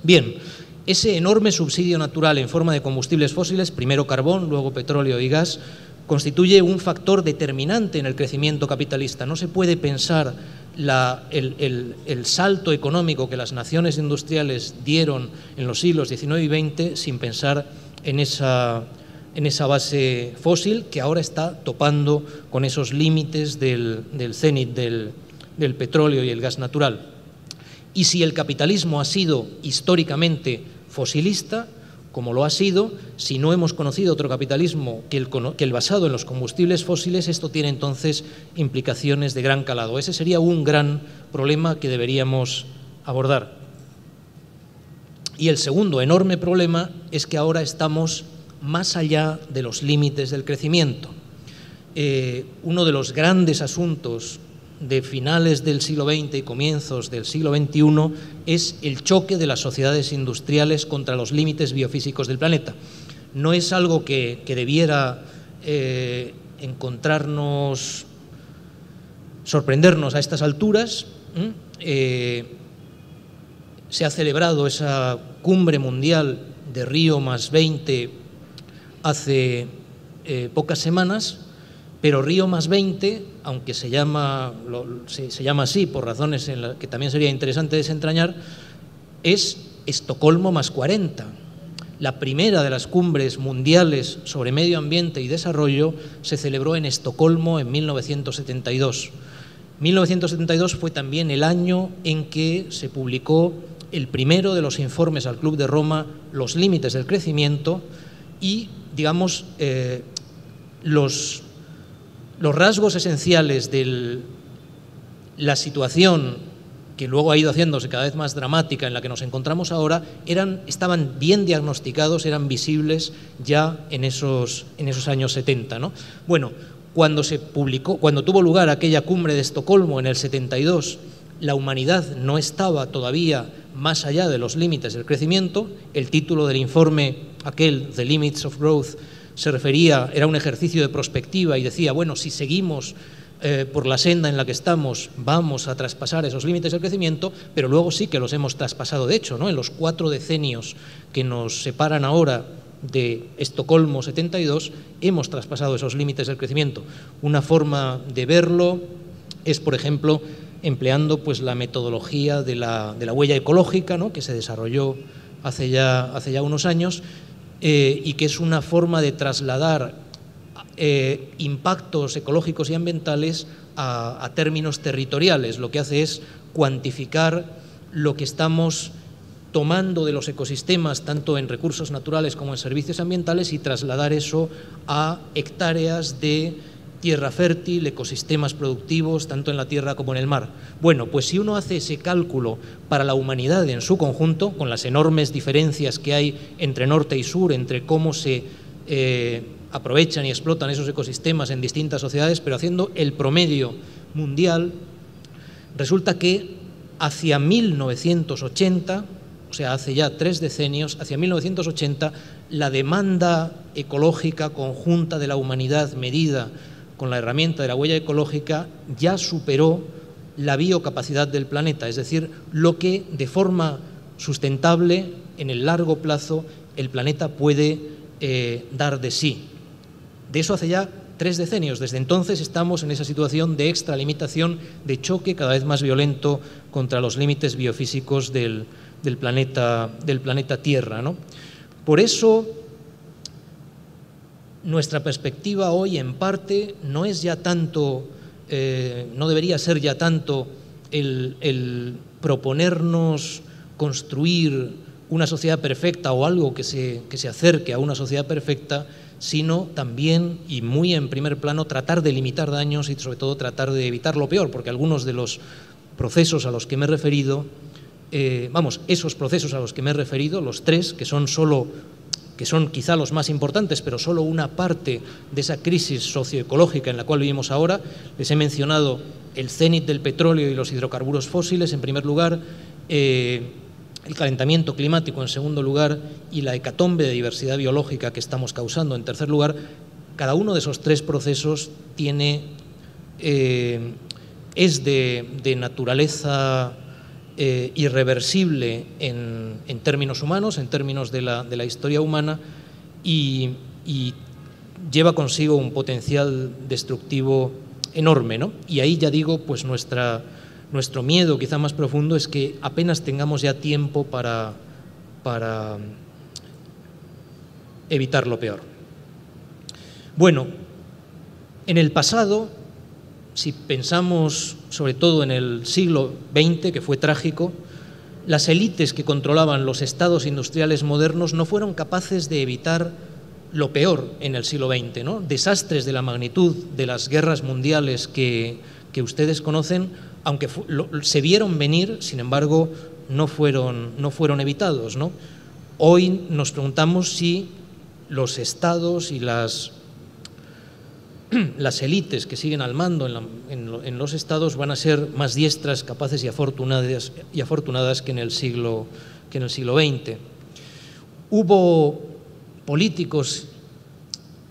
Bien, ese enorme subsidio natural en forma de combustibles fósiles, primero carbón, luego petróleo y gas, constituye un factor determinante en el crecimiento capitalista. No se puede pensar el salto económico que las naciones industriales dieron en los siglos XIX y XX sin pensar en esa base fósil que ahora está topando con esos límites del cenit del petróleo y el gas natural. Y si el capitalismo ha sido históricamente fosilista, como lo ha sido, si no hemos conocido otro capitalismo que el basado en los combustibles fósiles, esto tiene entonces implicaciones de gran calado. Ese sería un gran problema que deberíamos abordar. Y el segundo enorme problema es que ahora estamos más allá de los límites del crecimiento. Uno de los grandes asuntos de finales del siglo XX y comienzos del siglo XXI es el choque de las sociedades industriales contra los límites biofísicos del planeta. No es algo que debiera sorprendernos a estas alturas. Se ha celebrado esa cumbre mundial de Río+20 hace pocas semanas, pero Río+20, aunque se llama así por razones en las que también sería interesante desentrañar, es Estocolmo +40. La primera de las cumbres mundiales sobre medio ambiente y desarrollo se celebró en Estocolmo en 1972. 1972 fue también el año en que se publicó el primero de los informes al Club de Roma, Los límites del crecimiento, y, digamos, los rasgos esenciales de la situación que luego ha ido haciéndose cada vez más dramática en la que nos encontramos ahora, estaban bien diagnosticados, eran visibles ya en esos años 70, ¿no? Bueno, cuando tuvo lugar aquella cumbre de Estocolmo en el 72, la humanidad no estaba todavía más allá de los límites del crecimiento. El título del informe, aquel, The Limits of Growth, era un ejercicio de prospectiva y decía, bueno, si seguimos por la senda en la que estamos, vamos a traspasar esos límites del crecimiento, pero luego sí que los hemos traspasado. De hecho, ¿no?, en los 4 decenios que nos separan ahora de Estocolmo 72, hemos traspasado esos límites del crecimiento. Una forma de verlo es, por ejemplo, empleando pues la metodología de la huella ecológica, ¿no?, que se desarrolló hace ya unos años, y que es una forma de trasladar impactos ecológicos y ambientales a términos territoriales. Lo que hace es cuantificar lo que estamos tomando de los ecosistemas, tanto en recursos naturales como en servicios ambientales, y trasladar eso a hectáreas de tierra fértil, ecosistemas productivos, tanto en la tierra como en el mar. Bueno, pues si uno hace ese cálculo para la humanidad en su conjunto, con las enormes diferencias que hay entre norte y sur, entre cómo se aprovechan y explotan esos ecosistemas en distintas sociedades, pero haciendo el promedio mundial, resulta que hacia 1980, o sea, hace ya 3 decenios, hacia 1980, la demanda ecológica conjunta de la humanidad medida con la herramienta de la huella ecológica ya superó la biocapacidad del planeta, es decir, lo que de forma sustentable en el largo plazo el planeta puede dar de sí. De eso hace ya 3 decenios. Desde entonces estamos en esa situación de extralimitación, de choque cada vez más violento contra los límites biofísicos del planeta Tierra, ¿no? Por eso nuestra perspectiva hoy, en parte, no es ya tanto, no debería ser ya tanto el proponernos construir una sociedad perfecta o algo que se acerque a una sociedad perfecta, sino también, y muy en primer plano, tratar de limitar daños y sobre todo tratar de evitar lo peor, porque algunos de los procesos a los que me he referido, esos procesos a los que me he referido, los 3, que son quizá los más importantes, pero solo una parte de esa crisis socioecológica en la cual vivimos ahora. Les he mencionado el cenit del petróleo y los hidrocarburos fósiles, en primer lugar, el calentamiento climático, en segundo lugar, y la hecatombe de diversidad biológica que estamos causando, en tercer lugar. Cada uno de esos 3 procesos es de naturaleza irreversible en términos humanos, en términos de la historia humana, y lleva consigo un potencial destructivo enorme, ¿no? Y ahí ya digo, pues nuestro miedo quizá más profundo es que apenas tengamos ya tiempo para evitar lo peor. Bueno, en el pasado, si pensamos sobre todo en el siglo XX, que fue trágico, las élites que controlaban los estados industriales modernos no fueron capaces de evitar lo peor en el siglo XX, ¿no? Desastres de la magnitud de las guerras mundiales que ustedes conocen, aunque se vieron venir, sin embargo, no fueron evitados, ¿no? Hoy nos preguntamos si los estados y las élites que siguen al mando en los estados van a ser más diestras, capaces y afortunadas que en el siglo XX. Hubo políticos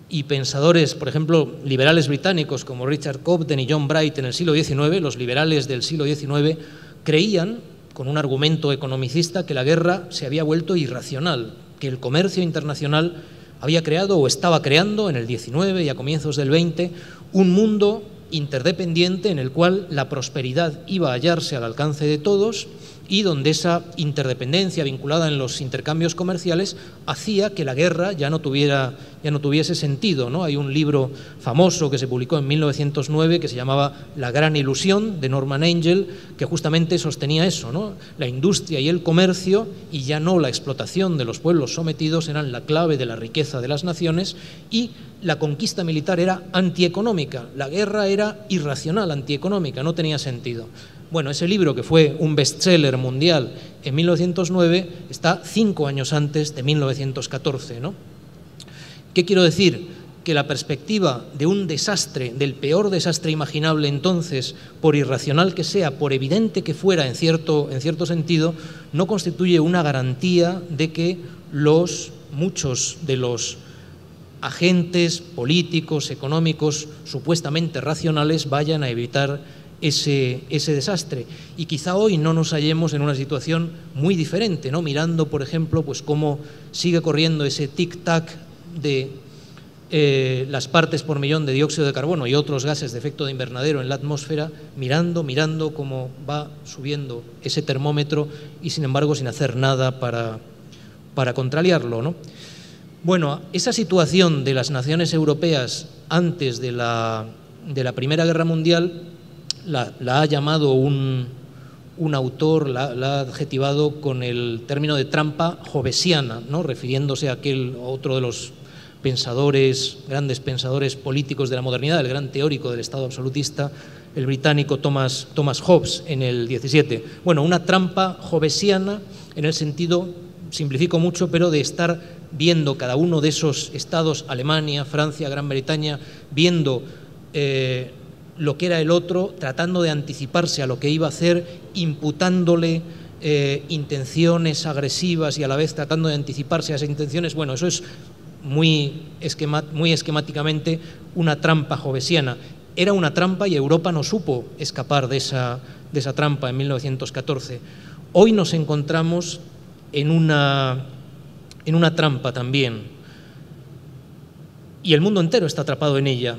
y pensadores, por ejemplo, liberales británicos como Richard Cobden y John Bright en el siglo XIX, los liberales del siglo XIX, creían, con un argumento economicista, que la guerra se había vuelto irracional, que el comercio internacional había creado o estaba creando en el XIX y a comienzos del XX un mundo interdependiente en el cual la prosperidad iba a hallarse al alcance de todos y donde esa interdependencia vinculada en los intercambios comerciales hacía que la guerra ya no tuviese sentido, ¿no? Hay un libro famoso que se publicó en 1909 que se llamaba La gran ilusión, de Norman Angell, que justamente sostenía eso, ¿no? La industria y el comercio, y ya no la explotación de los pueblos sometidos, eran la clave de la riqueza de las naciones, y la conquista militar era antieconómica, la guerra era irracional, antieconómica, no tenía sentido. Bueno, ese libro, que fue un bestseller mundial en 1909, está 5 años antes de 1914, ¿no? ¿Qué quiero decir? Que la perspectiva de un desastre, del peor desastre imaginable entonces, por irracional que sea, por evidente que fuera en cierto sentido, no constituye una garantía de que muchos de los agentes políticos, económicos, supuestamente racionales, vayan a evitar ese desastre. Y quizá hoy no nos hallemos en una situación muy diferente, ¿no? Mirando, por ejemplo, pues cómo sigue corriendo ese tic-tac de las partes por millón de dióxido de carbono y otros gases de efecto de invernadero en la atmósfera, mirando cómo va subiendo ese termómetro y, sin embargo, sin hacer nada para contrariarlo, ¿no? Bueno, esa situación de las naciones europeas antes de la Primera Guerra Mundial la ha llamado un autor, la ha adjetivado con el término de trampa jovesiana, ¿no? Refiriéndose a aquel otro de los grandes pensadores políticos de la modernidad, el gran teórico del Estado absolutista, el británico Thomas Hobbes, en el 17. Bueno, una trampa jovesiana en el sentido, simplifico mucho, pero de estar viendo cada uno de esos estados, Alemania, Francia, Gran Bretaña, viendo lo que era el otro, tratando de anticiparse a lo que iba a hacer, imputándole intenciones agresivas y a la vez tratando de anticiparse a esas intenciones. Bueno, eso es muy esquemáticamente una trampa jovesiana. Era una trampa y Europa no supo escapar de esa trampa en 1914. Hoy nos encontramos en una trampa también, y el mundo entero está atrapado en ella.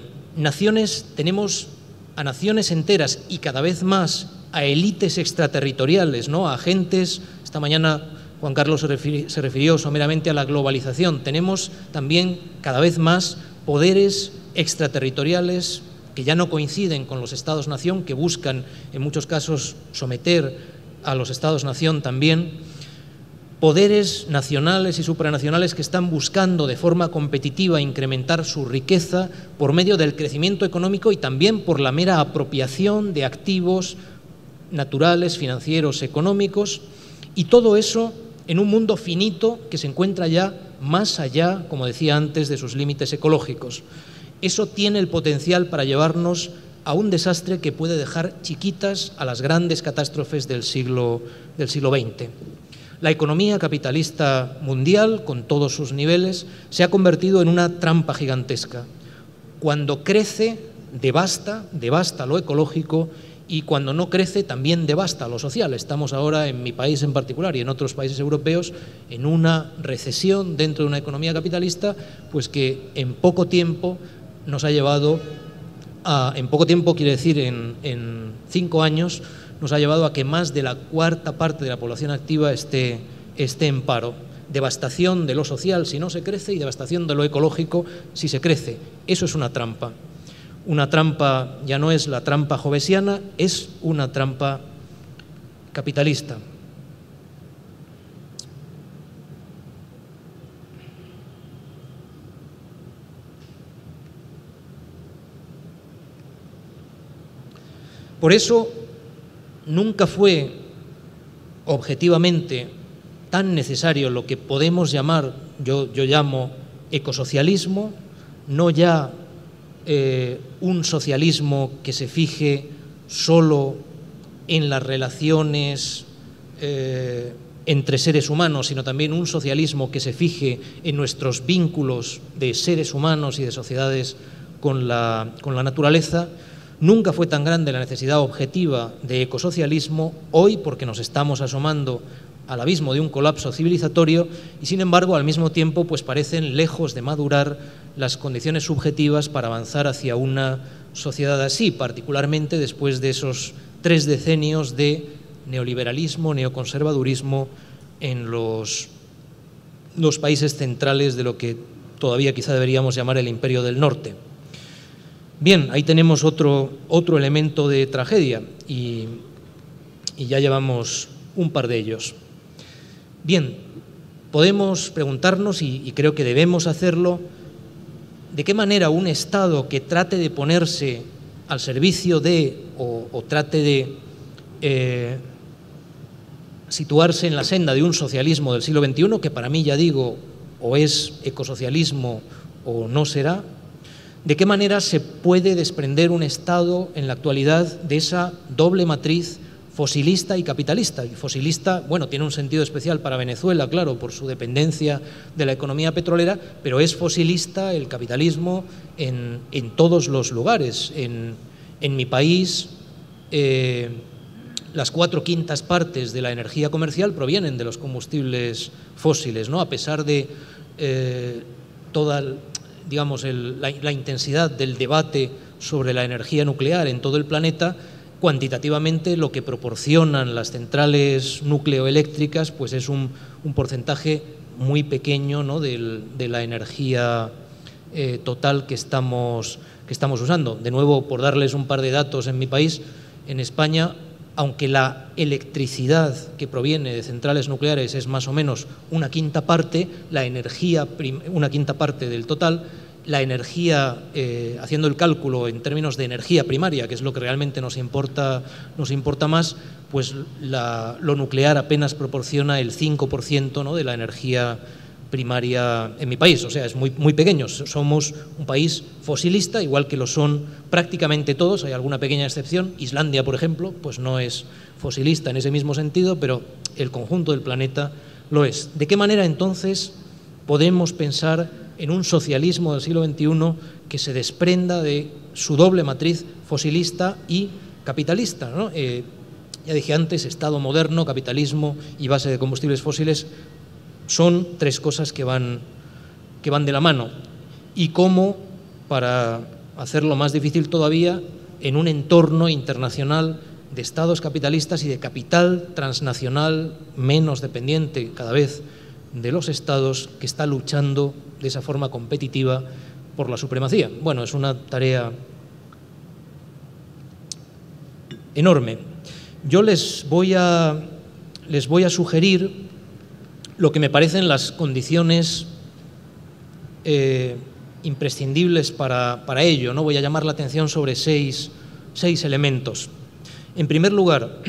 Tenemos a naciones enteras y cada vez más a élites extraterritoriales, ¿no? A agentes. Esta mañana Juan Carlos se refirió someramente a la globalización. Tenemos también cada vez más poderes extraterritoriales que ya no coinciden con los estados-nación, que buscan en muchos casos someter a los estados-nación también. Poderes nacionales y supranacionales que están buscando de forma competitiva incrementar su riqueza por medio del crecimiento económico y también por la mera apropiación de activos naturales, financieros, económicos, y todo eso en un mundo finito que se encuentra ya más allá, como decía antes, de sus límites ecológicos. Eso tiene el potencial para llevarnos a un desastre que puede dejar chiquitas a las grandes catástrofes del siglo XX. La economía capitalista mundial, con todos sus niveles, se ha convertido en una trampa gigantesca. Cuando crece, devasta lo ecológico y cuando no crece también devasta lo social. Estamos ahora, en mi país en particular y en otros países europeos, en una recesión dentro de una economía capitalista, pues que en poco tiempo nos ha llevado a, en poco tiempo quiere decir en 5 años, nos ha llevado a que más de la cuarta parte de la población activa esté en paro. Devastación de lo social si no se crece y devastación de lo ecológico si se crece. Eso es una trampa. Una trampa ya no es la trampa jovesiana, es una trampa capitalista. Por eso nunca fue objetivamente tan necesario lo que podemos llamar, yo llamo ecosocialismo, no ya un socialismo que se fije solo en las relaciones entre seres humanos, sino también un socialismo que se fije en nuestros vínculos de seres humanos y de sociedades con la naturaleza. Nunca fue tan grande la necesidad objetiva de ecosocialismo, hoy porque nos estamos asomando al abismo de un colapso civilizatorio y, sin embargo, al mismo tiempo pues parecen lejos de madurar las condiciones subjetivas para avanzar hacia una sociedad así, particularmente después de esos 3 decenios de neoliberalismo, neoconservadurismo en los países centrales de lo que todavía quizá deberíamos llamar el Imperio del Norte. Bien, ahí tenemos otro elemento de tragedia y ya llevamos un par de ellos. Bien, podemos preguntarnos, y creo que debemos hacerlo, de qué manera un Estado que trate de ponerse al servicio de o trate de situarse en la senda de un socialismo del siglo XXI, que para mí, ya digo, o es ecosocialismo o no será, de qué manera se puede desprender un Estado en la actualidad de esa doble matriz fosilista y capitalista. Y fosilista, bueno, tiene un sentido especial para Venezuela, claro, por su dependencia de la economía petrolera, pero es fosilista el capitalismo en todos los lugares. En mi país, las 4/5 partes de la energía comercial provienen de los combustibles fósiles, ¿no? A pesar de toda, digamos, la intensidad del debate sobre la energía nuclear en todo el planeta, cuantitativamente lo que proporcionan las centrales nucleoeléctricas pues es un porcentaje muy pequeño, ¿no?, de la energía total que estamos usando. De nuevo, por darles un par de datos, en mi país, en España, aunque la electricidad que proviene de centrales nucleares es más o menos 1/5 parte, la energía, 1/5 parte del total, la energía, haciendo el cálculo en términos de energía primaria, que es lo que realmente nos importa más, pues lo nuclear apenas proporciona el 5%, ¿no?, de la energía primaria en mi país. O sea, es muy, muy pequeño. Somos un país fosilista, igual que lo son prácticamente todos. Hay alguna pequeña excepción. Islandia, por ejemplo, pues no es fosilista en ese mismo sentido, pero el conjunto del planeta lo es. ¿De qué manera, entonces, podemos pensar en un socialismo del siglo XXI que se desprenda de su doble matriz fosilista y capitalista, ¿no? Ya dije antes, Estado moderno, capitalismo y base de combustibles fósiles son 3 cosas que van de la mano. Y cómo, para hacerlo más difícil todavía, en un entorno internacional de estados capitalistas y de capital transnacional menos dependiente cada vez de los estados, que está luchando de esa forma competitiva por la supremacía. Bueno, es una tarea enorme. Yo les voy a sugerir lo que me parecen las condiciones imprescindibles para ello, ¿no? Voy a llamar la atención sobre 6 elementos. En primer lugar,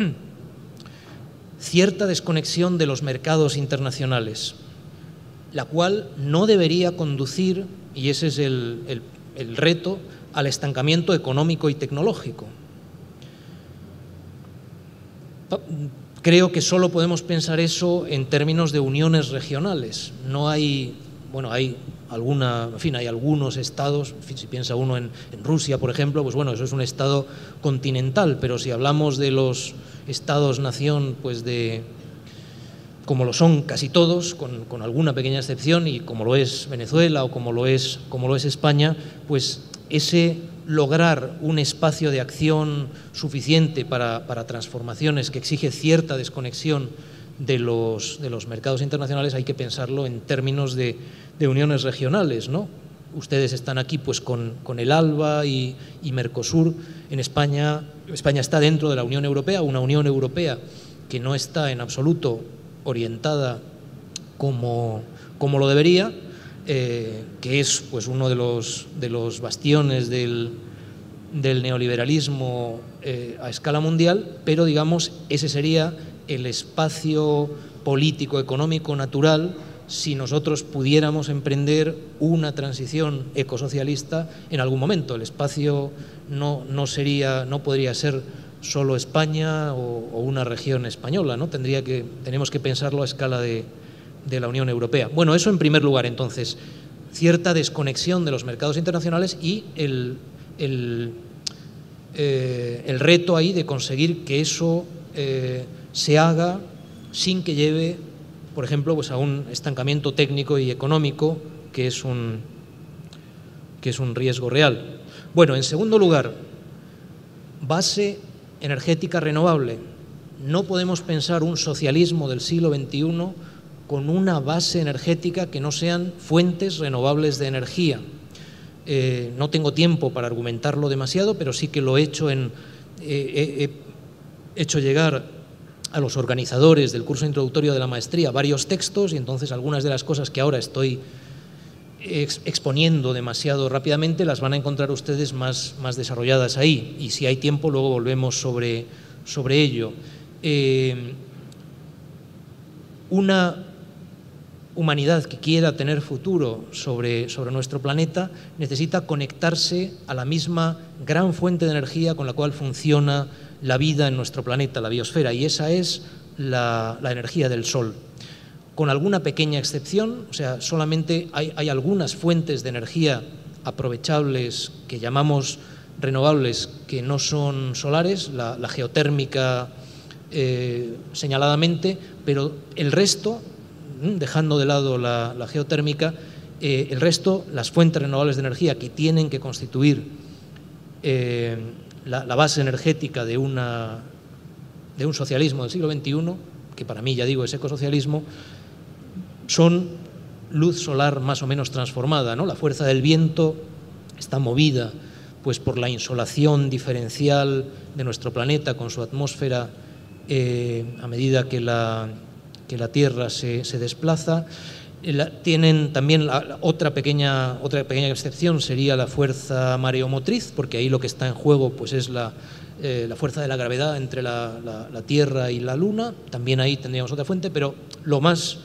cierta desconexión de los mercados internacionales, la cual no debería conducir, y ese es el reto, al estancamiento económico y tecnológico. Creo que solo podemos pensar eso en términos de uniones regionales. No hay, bueno, hay en fin, hay algunos estados, en fin, si piensa uno en Rusia, por ejemplo, pues bueno, eso es un estado continental, pero si hablamos de los estados-nación, pues como lo son casi todos, con alguna pequeña excepción, y como lo es Venezuela o como lo es España, pues ese lograr un espacio de acción suficiente para transformaciones que exige cierta desconexión de los mercados internacionales, hay que pensarlo en términos de uniones regionales, ¿no? Ustedes están aquí pues con el ALBA y Mercosur. En España está dentro de la Unión Europea, una Unión Europea que no está en absoluto orientada como lo debería, que es pues uno de los bastiones del neoliberalismo a escala mundial, pero digamos ese sería el espacio político, económico, natural, si nosotros pudiéramos emprender una transición ecosocialista en algún momento. El espacio no podría ser solo España o una región española, ¿no? Tenemos que pensarlo a escala de la Unión Europea. Bueno, eso en primer lugar, entonces, cierta desconexión de los mercados internacionales y el reto ahí de conseguir que eso se haga sin que lleve, por ejemplo, pues a un estancamiento técnico y económico, que es un riesgo real. Bueno, en segundo lugar, base energética renovable. No podemos pensar un socialismo del siglo XXI con una base energética que no sean fuentes renovables de energía. No tengo tiempo para argumentarlo demasiado, pero sí que lo he hecho he hecho llegar a los organizadores del curso introductorio de la maestría varios textos, y entonces algunas de las cosas que ahora estoy exponiendo demasiado rápidamente las van a encontrar ustedes más desarrolladas ahí, y si hay tiempo luego volvemos sobre ello. Una humanidad que quiera tener futuro sobre nuestro planeta necesita conectarse a la misma gran fuente de energía con la cual funciona la vida en nuestro planeta, la biosfera, y esa es la energía del Sol. Con alguna pequeña excepción, o sea, solamente hay algunas fuentes de energía aprovechables que llamamos renovables que no son solares, la geotérmica señaladamente, pero el resto, dejando de lado la geotérmica, el resto, las fuentes renovables de energía que tienen que constituir la base energética de un socialismo del siglo XXI, que para mí, ya digo, es ecosocialismo, son luz solar más o menos transformada, ¿no? La fuerza del viento está movida pues por la insolación diferencial de nuestro planeta con su atmósfera a medida que la Tierra se desplaza. Tienen también otra pequeña excepción sería la fuerza mareomotriz, porque ahí lo que está en juego pues es la fuerza de la gravedad entre la Tierra y la Luna. También ahí tendríamos otra fuente, pero lo más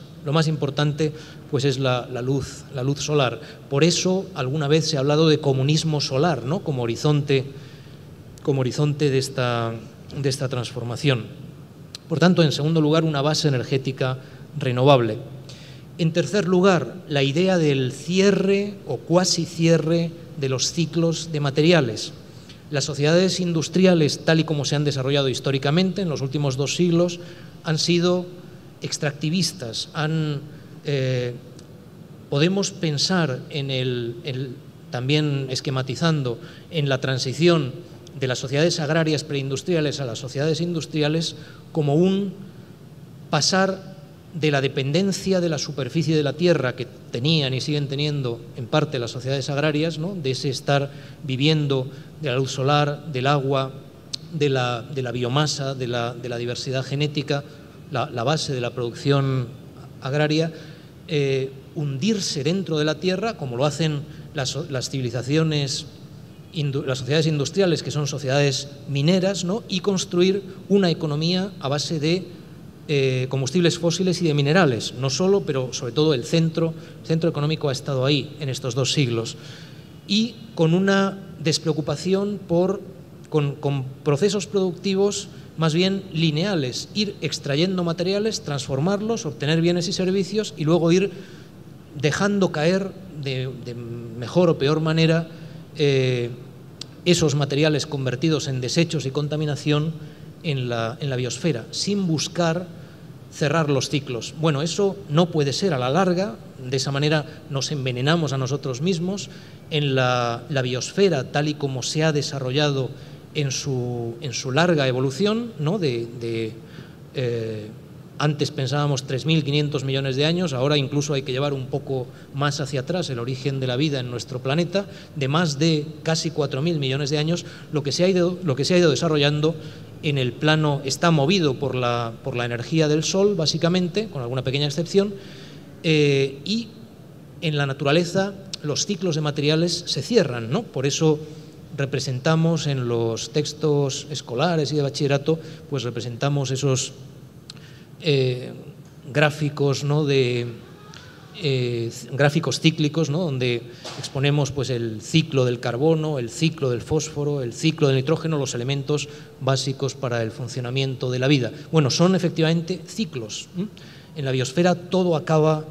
importante pues es la luz solar. Por eso alguna vez se ha hablado de comunismo solar, ¿no? como horizonte de esta transformación. Por tanto, en segundo lugar, una base energética renovable. En tercer lugar, la idea del cierre o cuasi cierre de los ciclos de materiales. Las sociedades industriales, tal y como se han desarrollado históricamente en los últimos 2 siglos, han sido extractivistas. Podemos pensar también esquematizando en la transición de las sociedades agrarias preindustriales a las sociedades industriales como un pasar de la dependencia de la superficie de la tierra que tenían y siguen teniendo en parte las sociedades agrarias, ¿no? De ese estar viviendo de la luz solar, del agua, de la biomasa, de la diversidad genética, la base de la producción agraria, hundirse dentro de la tierra, como lo hacen las civilizaciones, las sociedades industriales, que son sociedades mineras, ¿no? Y construir una economía a base de combustibles fósiles y de minerales, no solo, pero sobre todo el centro económico ha estado ahí en estos 2 siglos, y con una despreocupación con procesos productivos más bien lineales, ir extrayendo materiales, transformarlos, obtener bienes y servicios y luego ir dejando caer de mejor o peor manera esos materiales convertidos en desechos y contaminación en la biosfera, sin buscar cerrar los ciclos. Bueno, eso no puede ser a la larga, de esa manera nos envenenamos a nosotros mismos. En la biosfera, tal y como se ha desarrollado en su larga evolución, ¿no? Antes pensábamos 3.500 millones de años, ahora incluso hay que llevar un poco más hacia atrás el origen de la vida en nuestro planeta, de más de casi 4.000 millones de años. Lo que se ha ido desarrollando en el plano está movido por la energía del Sol, básicamente, con alguna pequeña excepción, y en la naturaleza los ciclos de materiales se cierran, ¿no? Por eso representamos en los textos escolares y de bachillerato, pues representamos esos gráficos, ¿no? Gráficos cíclicos, ¿no? Donde exponemos pues el ciclo del carbono, el ciclo del fósforo, el ciclo del nitrógeno, los elementos básicos para el funcionamiento de la vida. Bueno, son efectivamente ciclos. En la biosfera todo acaba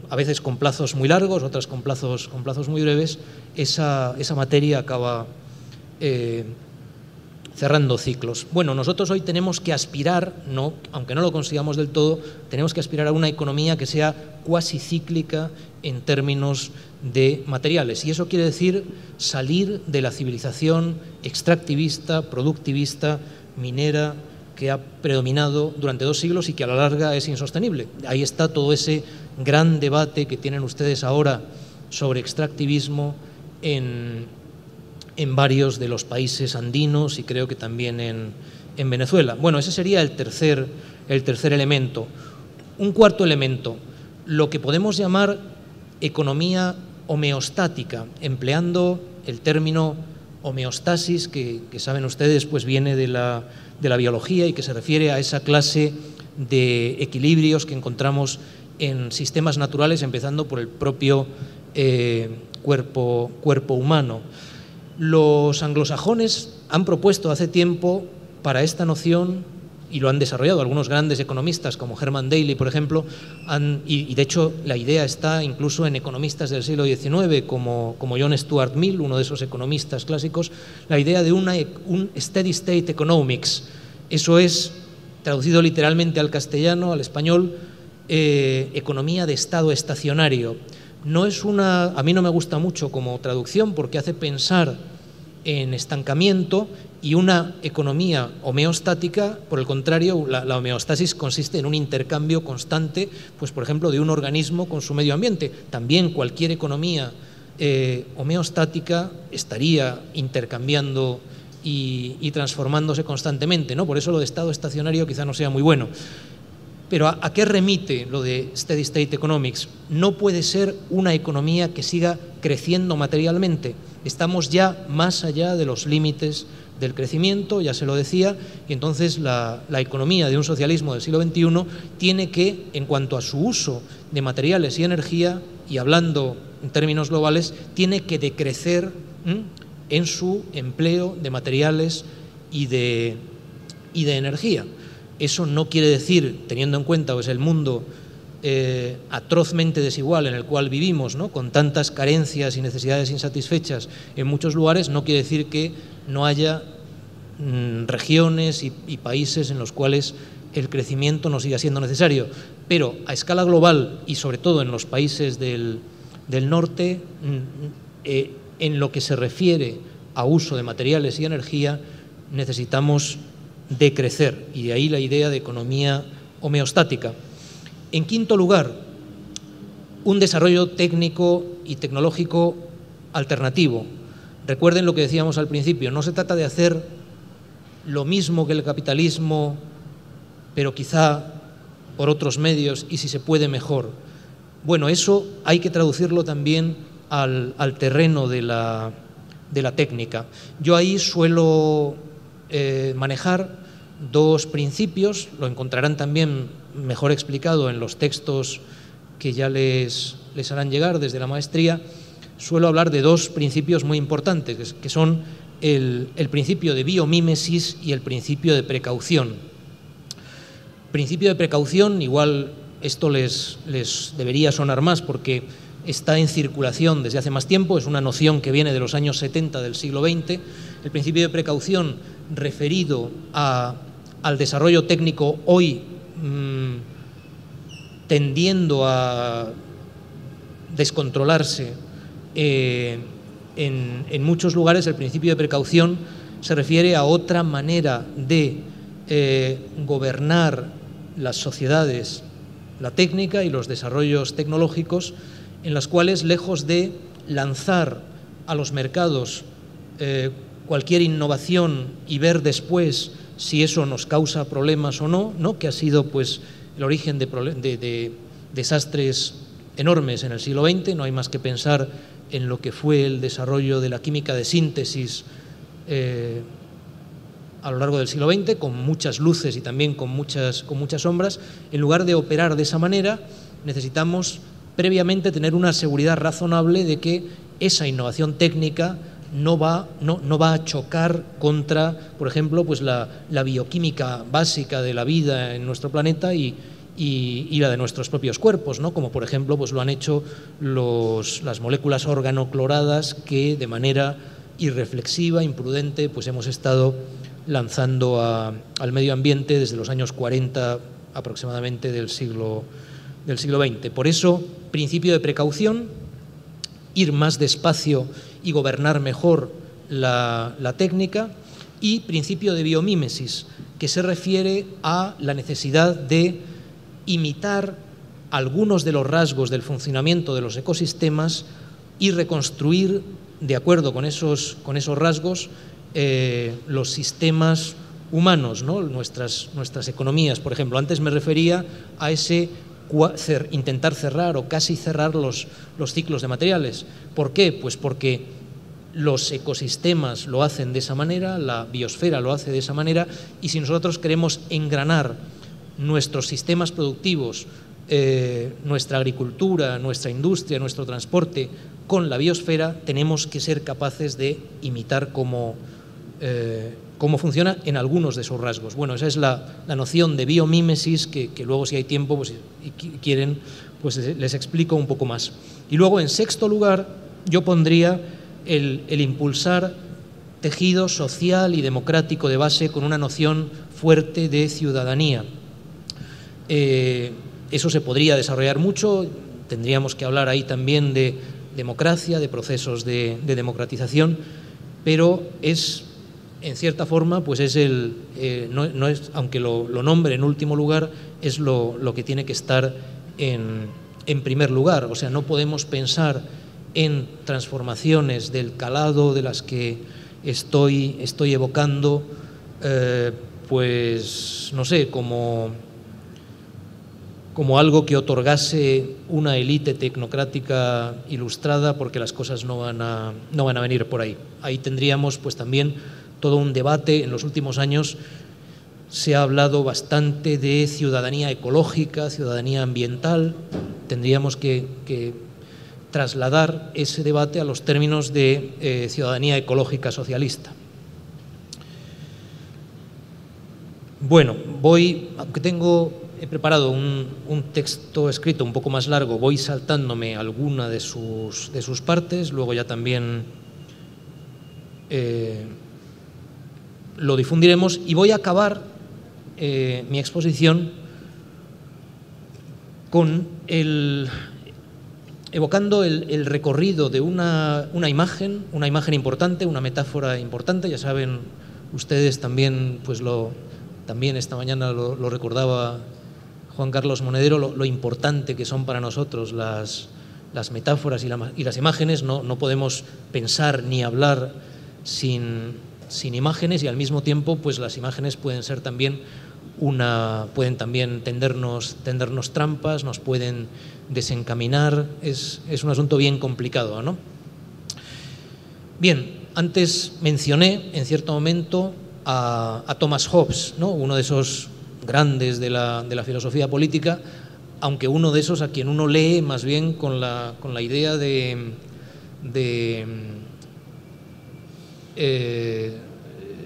a veces con plazos muy largos, otras con plazos muy breves. Esa materia acaba cerrando ciclos. Bueno, nosotros hoy tenemos que aspirar, aunque no lo consigamos del todo, tenemos que aspirar a una economía que sea cuasi cíclica en términos de materiales. Y eso quiere decir salir de la civilización extractivista, productivista, minera, que ha predominado durante 2 siglos y que a la larga es insostenible. Ahí está todo ese gran debate que tienen ustedes ahora sobre extractivismo en varios de los países andinos y creo que también en Venezuela. Bueno, ese sería el tercer elemento. Un cuarto elemento, lo que podemos llamar economía homeostática, empleando el término homeostasis, que saben ustedes, pues viene de la biología y que se refiere a esa clase de equilibrios que encontramos en sistemas naturales, empezando por el propio cuerpo humano. Los anglosajones han propuesto hace tiempo para esta noción, y lo han desarrollado algunos grandes economistas como Herman Daly, por ejemplo, y de hecho la idea está incluso en economistas del siglo XIX como John Stuart Mill, uno de esos economistas clásicos, la idea de un steady state economics. Eso es, traducido literalmente al castellano, al español, economía de estado estacionario. A mí no me gusta mucho como traducción porque hace pensar en estancamiento, y una economía homeostática, por el contrario, la homeostasis consiste en un intercambio constante, pues por ejemplo, de un organismo con su medio ambiente. También cualquier economía homeostática estaría intercambiando y transformándose constantemente, ¿no? Por eso lo de estado estacionario quizá no sea muy bueno. Pero ¿a qué remite lo de steady state economics? No puede ser una economía que siga creciendo materialmente. Estamos ya más allá de los límites del crecimiento, ya se lo decía, y entonces la economía de un socialismo del siglo XXI tiene que, en cuanto a su uso de materiales y energía, y hablando en términos globales, tiene que decrecer en su empleo de materiales y de energía. Eso no quiere decir, teniendo en cuenta pues, el mundo atrozmente desigual en el cual vivimos, ¿no? Con tantas carencias y necesidades insatisfechas en muchos lugares, no quiere decir que no haya regiones y países en los cuales el crecimiento no siga siendo necesario. Pero a escala global y sobre todo en los países del norte, en lo que se refiere a uso de materiales y energía, necesitamos decrecer, y de ahí la idea de economía homeostática. En quinto lugar, un desarrollo técnico y tecnológico alternativo. Recuerden lo que decíamos al principio, no se trata de hacer lo mismo que el capitalismo, pero quizá por otros medios y si se puede mejor. Bueno, eso hay que traducirlo también al terreno de la técnica. Yo ahí suelo manejar 2 principios, lo encontrarán también mejor explicado en los textos que ya les harán llegar desde la maestría. Suelo hablar de 2 principios muy importantes, que son el principio de biomímesis y el principio de precaución. Principio de precaución, igual esto les debería sonar más porque está en circulación desde hace más tiempo, es una noción que viene de los años 70 del siglo XX. El principio de precaución referido al desarrollo técnico hoy tendiendo a descontrolarse en muchos lugares, el principio de precaución se refiere a otra manera de gobernar las sociedades, la técnica y los desarrollos tecnológicos, en las cuales, lejos de lanzar a los mercados cualquier innovación y ver después si eso nos causa problemas o no, que ha sido pues el origen de desastres enormes en el siglo XX. No hay más que pensar en lo que fue el desarrollo de la química de síntesis a lo largo del siglo XX, con muchas luces y también con muchas sombras. En lugar de operar de esa manera, necesitamos previamente tener una seguridad razonable de que esa innovación técnica no va a chocar contra, por ejemplo, pues la bioquímica básica de la vida en nuestro planeta y la de nuestros propios cuerpos, ¿no? Como por ejemplo pues lo han hecho las moléculas organocloradas que de manera irreflexiva, imprudente, pues hemos estado lanzando al medio ambiente desde los años 40 aproximadamente del siglo XX. Por eso, principio de precaución, ir más despacio y gobernar mejor la técnica, y principio de biomímesis, que se refiere a la necesidad de imitar algunos de los rasgos del funcionamiento de los ecosistemas y reconstruir, de acuerdo con esos rasgos, los sistemas humanos, ¿no? Nuestras economías, por ejemplo. Antes me refería a ese intentar cerrar o casi cerrar los ciclos de materiales. ¿Por qué? Pues porque los ecosistemas lo hacen de esa manera, la biosfera lo hace de esa manera, y si nosotros queremos engranar nuestros sistemas productivos, nuestra agricultura, nuestra industria, nuestro transporte con la biosfera, tenemos que ser capaces de imitar cómo funciona en algunos de esos rasgos. Bueno, esa es la noción de biomímesis que luego, si hay tiempo pues, y quieren, pues les explico un poco más. Y luego, en sexto lugar, yo pondría el impulsar tejido social y democrático de base con una noción fuerte de ciudadanía. Eso se podría desarrollar mucho, tendríamos que hablar ahí también de democracia, de procesos de democratización, pero es, en cierta forma, pues es no es, aunque lo nombre en último lugar, es lo que tiene que estar en primer lugar. O sea, no podemos pensar en transformaciones del calado de las que estoy evocando, pues no sé, como algo que otorgase una élite tecnocrática ilustrada, porque las cosas no van a venir por ahí. Ahí tendríamos pues también todo un debate. En los últimos años se ha hablado bastante de ciudadanía ecológica, ciudadanía ambiental. Tendríamos que trasladar ese debate a los términos de ciudadanía ecológica socialista. Bueno, aunque he preparado un texto escrito un poco más largo, voy saltándome alguna de sus partes, luego ya también lo difundiremos, y voy a acabar mi exposición con evocando el recorrido de una imagen importante, una metáfora importante. Ya saben ustedes también, pues también esta mañana lo recordaba Juan Carlos Monedero, lo importante que son para nosotros las metáforas y las imágenes. No podemos pensar ni hablar sin imágenes, y al mismo tiempo pues las imágenes pueden ser también pueden también tendernos trampas, nos pueden desencaminar. Es un asunto bien complicado, ¿no? Bien, antes mencioné en cierto momento a Thomas Hobbes, ¿no? Uno de esos grandes de la filosofía política, aunque uno de esos a quien uno lee más bien con la idea de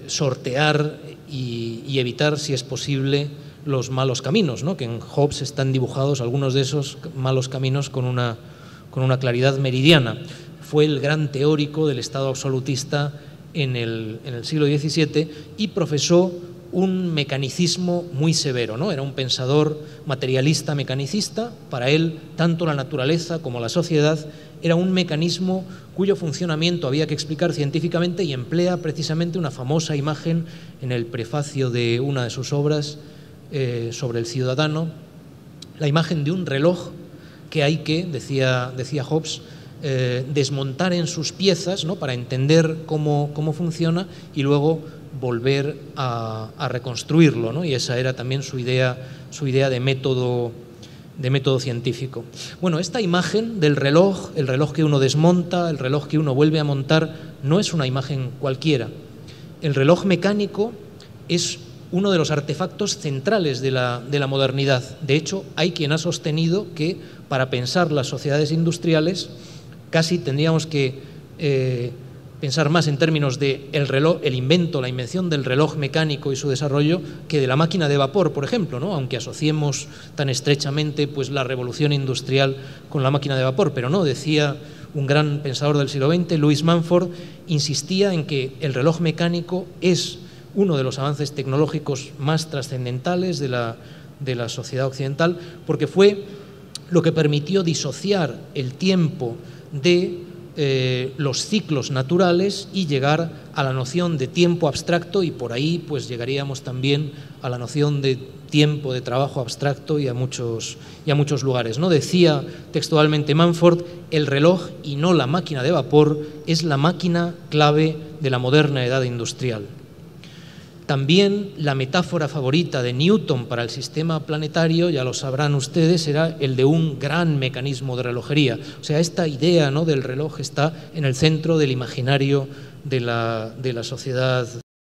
sortear y evitar, si es posible, los malos caminos, ¿no? Que en Hobbes están dibujados algunos de esos malos caminos con una claridad meridiana. Fue el gran teórico del Estado absolutista en el siglo XVII y profesó un mecanicismo muy severo, ¿no? Era un pensador materialista mecanicista. Para él, tanto la naturaleza como la sociedad era un mecanismo cuyo funcionamiento había que explicar científicamente, y emplea precisamente una famosa imagen en el prefacio de una de sus obras sobre el ciudadano, la imagen de un reloj que hay que, decía Hobbes, desmontar en sus piezas, ¿no? Para entender cómo funciona y luego volver a reconstruirlo, ¿no? Y esa era también su idea de método científico. Bueno, esta imagen del reloj, el reloj que uno desmonta, el reloj que uno vuelve a montar, no es una imagen cualquiera. El reloj mecánico es uno de los artefactos centrales de la modernidad. De hecho, hay quien ha sostenido que para pensar las sociedades industriales casi tendríamos que pensar más en términos de la invención del reloj mecánico y su desarrollo que de la máquina de vapor, por ejemplo, ¿no? Aunque asociemos tan estrechamente pues, la revolución industrial con la máquina de vapor. Pero no, decía un gran pensador del siglo XX, Louis Mumford, insistía en que el reloj mecánico es uno de los avances tecnológicos más trascendentales de la sociedad occidental, porque fue lo que permitió disociar el tiempo de los ciclos naturales y llegar a la noción de tiempo abstracto, y por ahí pues llegaríamos también a la noción de tiempo de trabajo abstracto y a muchos lugares, ¿no? Decía textualmente Mumford: el reloj y no la máquina de vapor es la máquina clave de la moderna edad industrial. También la metáfora favorita de Newton para el sistema planetario, ya lo sabrán ustedes, era el de un gran mecanismo de relojería. O sea, esta idea, ¿no?, del reloj está en el centro del imaginario de la sociedad